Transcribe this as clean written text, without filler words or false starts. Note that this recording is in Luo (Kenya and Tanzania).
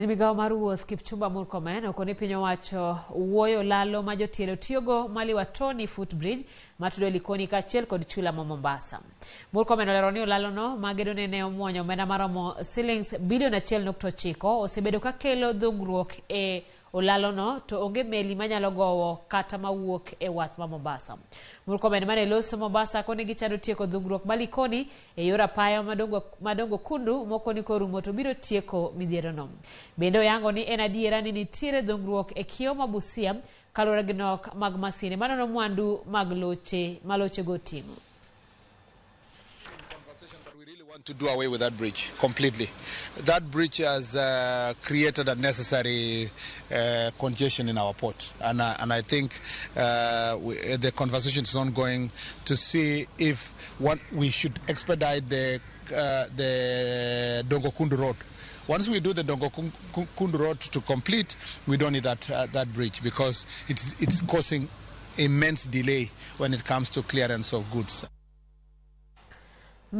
Migawo mar wuoth Kipchumba Murkomen okoni piny owacho wuoyo olalo ma jotielo tiyogo ma Liwatoni footbridge matudo Likoni kaachiel kod chula ma Mombasa. Murkomen olero ni olalono magedone ne omuonyo omenda maromo shillings bilion 1.9 osebedo ka kelo dhungruok e olalono to onge meli manyalo gowo kata mawuok e wath ma Mombasa. Murkomen mane loso Mombasa koni gichano tieko dhungruok ma Likoni e yor apaya madongo kundu mokoni korumo to biro tieko midhierono. Bende oyango ni en adiera ni nitiere dhungruok e kiewo ma Busia kaluwore gi nok mag masine manono mwandu mag loche go ting'o. Want to do away with that bridge completely. That bridge has created a necessary congestion in our port, and I think the conversation is ongoing to see if we should expedite the Dongokundu Road. Once we do the Dongokundu Road to complete, we don't need that bridge because it's causing immense delay when it comes to clearance of goods.